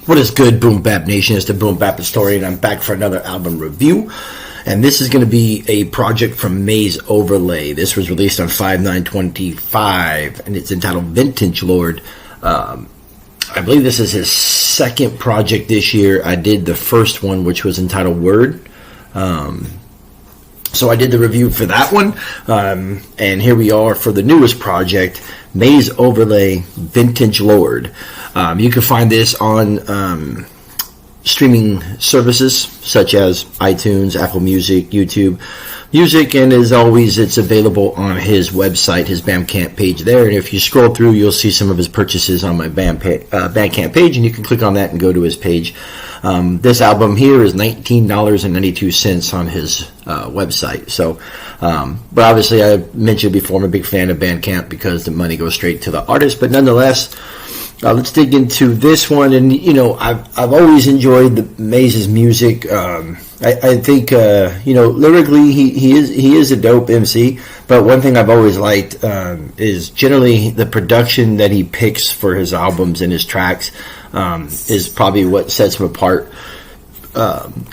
What is good, Boom Bap Nation? It's the Boom-BapHistorian. I'm back for another album review, and this is going to be a project from Maze Overlay. This was released on 5/9/25, and it's entitled Vintage Lord. I believe this is his second project this year. I did the first one, which was entitled Word. So I did the review for that one, and here we are for the newest project, Maze Overlay Vintage Lord. You can find this on streaming services such as iTunes, Apple Music, YouTube Music, and as always, it's available on his website, his Bandcamp page there. And if you scroll through, you'll see some of his purchases on my Bandcamp page, and you can click on that and go to his page. This album here is $19.92 on his website. So, but obviously, I mentioned before, I'm a big fan of Bandcamp because the money goes straight to the artist. But nonetheless, let's dig into this one. And you know, I've always enjoyed the Maze's music. I think lyrically he is a dope MC. But one thing I've always liked is generally the production that he picks for his albums and his tracks is probably what sets him apart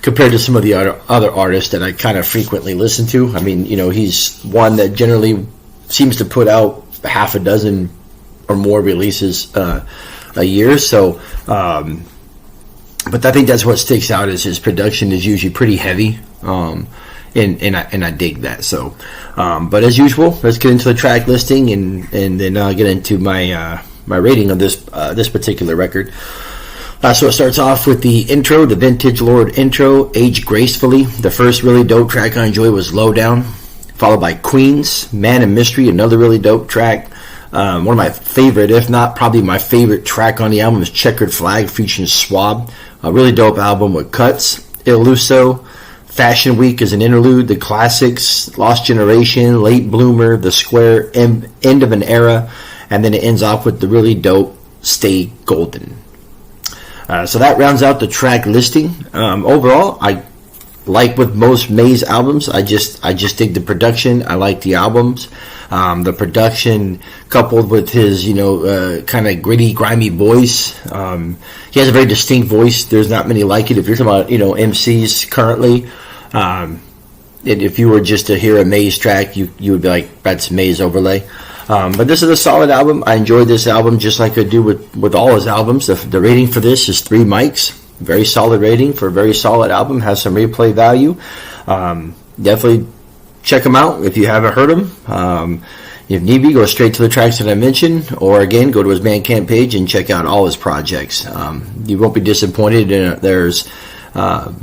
compared to some of the other artists that I kind of frequently listen to. I mean, you know, he's one that generally seems to put out half a dozen or more releases a year. So, but I think that's what sticks out is his production is usually pretty heavy, and I dig that. So, but as usual, let's get into the track listing and then I'll get into my rating of this particular record. So it starts off with the intro, the Vintage Lord intro, Age Gracefully. The first really dope track I enjoyed was Lowdown, followed by Queens, Man and Mystery, another really dope track. One of my favorite, if not probably my favorite track on the album is Checkered Flag featuring Swab. A really dope album with cuts. Illuso, Fashion Week is an interlude. The classics, Lost Generation, Late Bloomer, The Square, End of an Era, and then it ends off with the really dope Stay Golden. So that rounds out the track listing. Overall, I like with most Maze albums, I just dig the production. I like the albums. The production coupled with his, kind of gritty, grimy voice. He has a very distinct voice. There's not many like it. If you're talking about, MCs currently, if you were just to hear a Maze track, you would be like, that's Maze Overlay. But this is a solid album. I enjoyed this album just like I do with all his albums. The rating for this is 3 mics. Very solid rating for a very solid album. Has some replay value. Definitely check him out if you haven't heard him. If need be, go straight to the tracks that I mentioned, or again, go to his Bandcamp page and check out all his projects. You won't be disappointed. There's a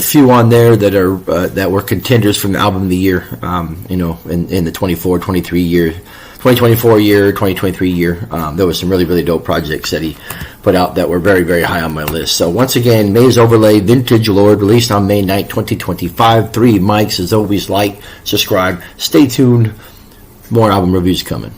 few on there that were contenders from the album of the year. In the 2024 year, 2023 year, there was some really, really dope projects that he put out that were very, very high on my list. So once again, Maze Overlay, Vintage Lord, released on May 9th, 2025. 3 mics. As always, like, subscribe, stay tuned. More album reviews coming.